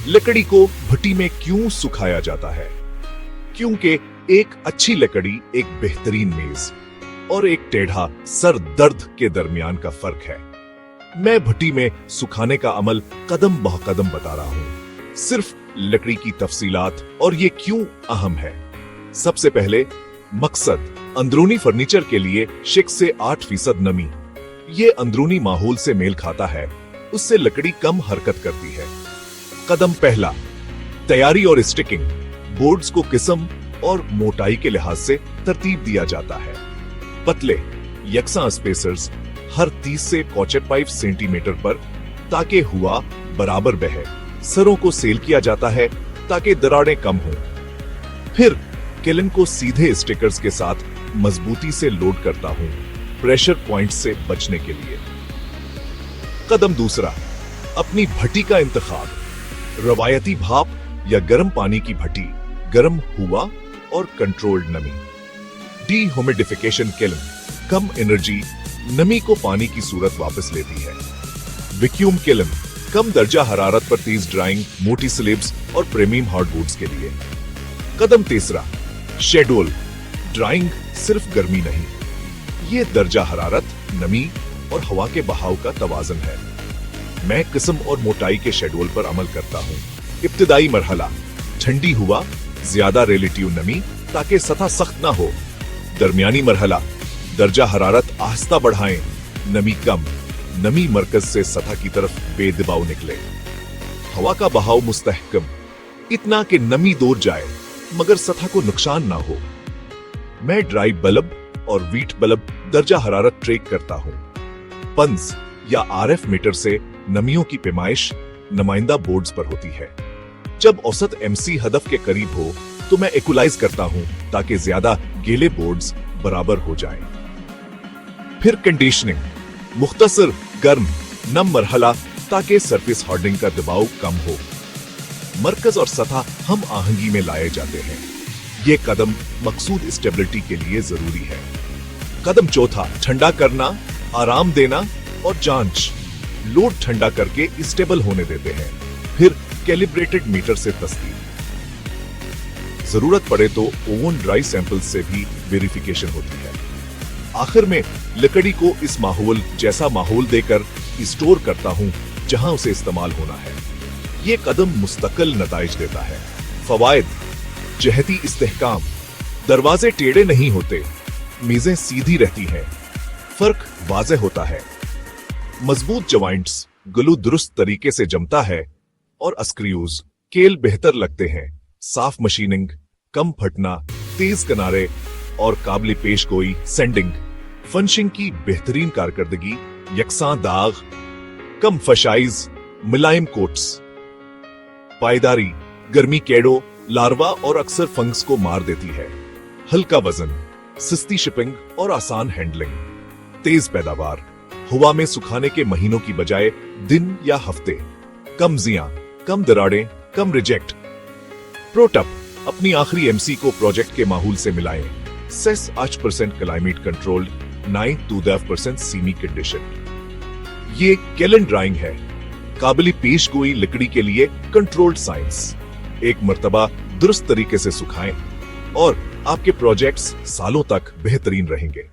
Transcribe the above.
लकड़ी को भट्टी में क्यों सुखाया जाता है? क्योंकि एक अच्छी लकड़ी एक बेहतरीन मेज और एक टेढ़ा सर दर्द के दरमियान का फर्क है। मैं भट्टी में सुखाने का अमल कदम ब कदम बता रहा हूं, सिर्फ लकड़ी की तफसीलात और ये क्यों अहम है। सबसे पहले मकसद, अंदरूनी फर्नीचर के लिए 6 से 8% नमी। ये अंदरूनी माहौल से मेल खाता है, उससे लकड़ी कम हरकत करती है। कदम पहला, तैयारी और स्टिकिंग। बोर्ड्स को किस्म और मोटाई के लिहाज से तरतीब दिया जाता है। पतले यकसा स्पेसर्स हर 30 से 45 सेंटीमीटर पर, ताकि हुआ बराबर बहे। सरों को सेल किया जाता है ताकि दरारें कम हों। फिर किलन को सीधे स्टिकर्स के साथ मजबूती से लोड करता हूं, प्रेशर पॉइंट से बचने के लिए। कदम दूसरा, अपनी भट्टी का इंतखाब। रवायती भाप या गर्म पानी की भट्टी, गर्म हुआ और कंट्रोल्ड नमी। डीह्यूमिडिफिकेशन किलन, कम एनर्जी, नमी को पानी की सूरत वापस लेती है। वैक्यूम किलन, कम दर्जा हरारत पर तेज ड्राइंग, मोटी स्लेब्स और प्रीमियम हार्डवुड्स के लिए। कदम तीसरा, शेड्यूल। ड्राइंग सिर्फ गर्मी नहीं, ये दर्जा हरारत, नमी और हवा के बहाव का तवाज़न है। मैं किस्म और मोटाई के शेड्यूल पर अमल करता हूँ। इब्तिदाई मरहला, ठंडी हुआ, ज्यादा रिलेटिव नमी ताकि सतह सख्त ना हो। दरमियानी मरहला, दर्जा हरारत आहिस्ता बढ़ाएं, नमी कम, नमी मरकज से सतह की तरफ बेदबाव निकले। हवा का बहाव मुस्तहकम, इतना कि नमी दूर जाए मगर सतह को नुकसान ना हो। मैं ड्राई बल्ब और वीट बल्ब दर्जा हरारत ट्रेक करता हूं। पंस या आरएफ मीटर से नमियों की पैमाइश नुमाइंदा बोर्ड्स पर होती है। जब औसत एमसी हदफ के करीब हो तो मैं इक्वलाइज करता हूं ताकि ज्यादा गीले बोर्ड्स बराबर हो जाएं। फिर कंडीशनिंग, मुख्तसर गर्म नम मरहला ताकि सरफेस हार्डनिंग का दबाव कम हो। मरकज और सतह हम आहंगी में लाए जाते हैं। ये कदम मकसूद स्टेबिलिटी के लिए जरूरी है। कदम चौथा, ठंडा करना, आराम देना और जांच। लोड ठंडा करके स्टेबल होने देते हैं, फिर कैलिब्रेटेड मीटर से तस्दीक। जरूरत पड़े तो ओवन ड्राई सैंपल से भी वेरिफिकेशन होती है। आखिर में लकड़ी को इस माहौल जैसा माहौल देकर स्टोर करता हूं जहां उसे इस्तेमाल होना है। ये कदम मुस्तकिल नताइज देता है। फवायद, जहती इस्तेहकाम, दरवाजे टेढ़े नहीं होते, मेजें सीधी रहती हैं, फर्क वाज़ेह होता है। मजबूत जॉइंट्स, ग्लू दुरुस्त तरीके से जमता है और स्क्रूज, केल बेहतर लगते हैं। साफ मशीनिंग, कम फटना, तेज किनारे और काबिल पेश गोई सेंडिंग, फंशिंग की बेहतरीन कारकर्दगी, यकसां दाग, कम फशाइज, मुलायम कोट्स। पायदारी, गर्मी केड़ो, लार्वा और अक्सर फंगस को मार देती है। हल्का वजन, सस्ती शिपिंग और आसान हैंडलिंग। तेज पैदावार, हवा में सुखाने के महीनों की बजाय दिन या हफ्ते। कम जियां, कम दरारें, कम रिजेक्ट। प्रोटप, अपनी आखिरी एमसी को प्रोजेक्ट के माहौल से मिलाएं। सेस 8% climate controlled, 9 to 10% semi condition. ये केलन ड्राइंग है, काबिल पेश गोई लकड़ी के लिए कंट्रोल्ड साइंस। एक मर्तबा दुरुस्त तरीके से सुखाएं और आपके प्रोजेक्ट्स सालों तक बेहतरीन रहेंगे।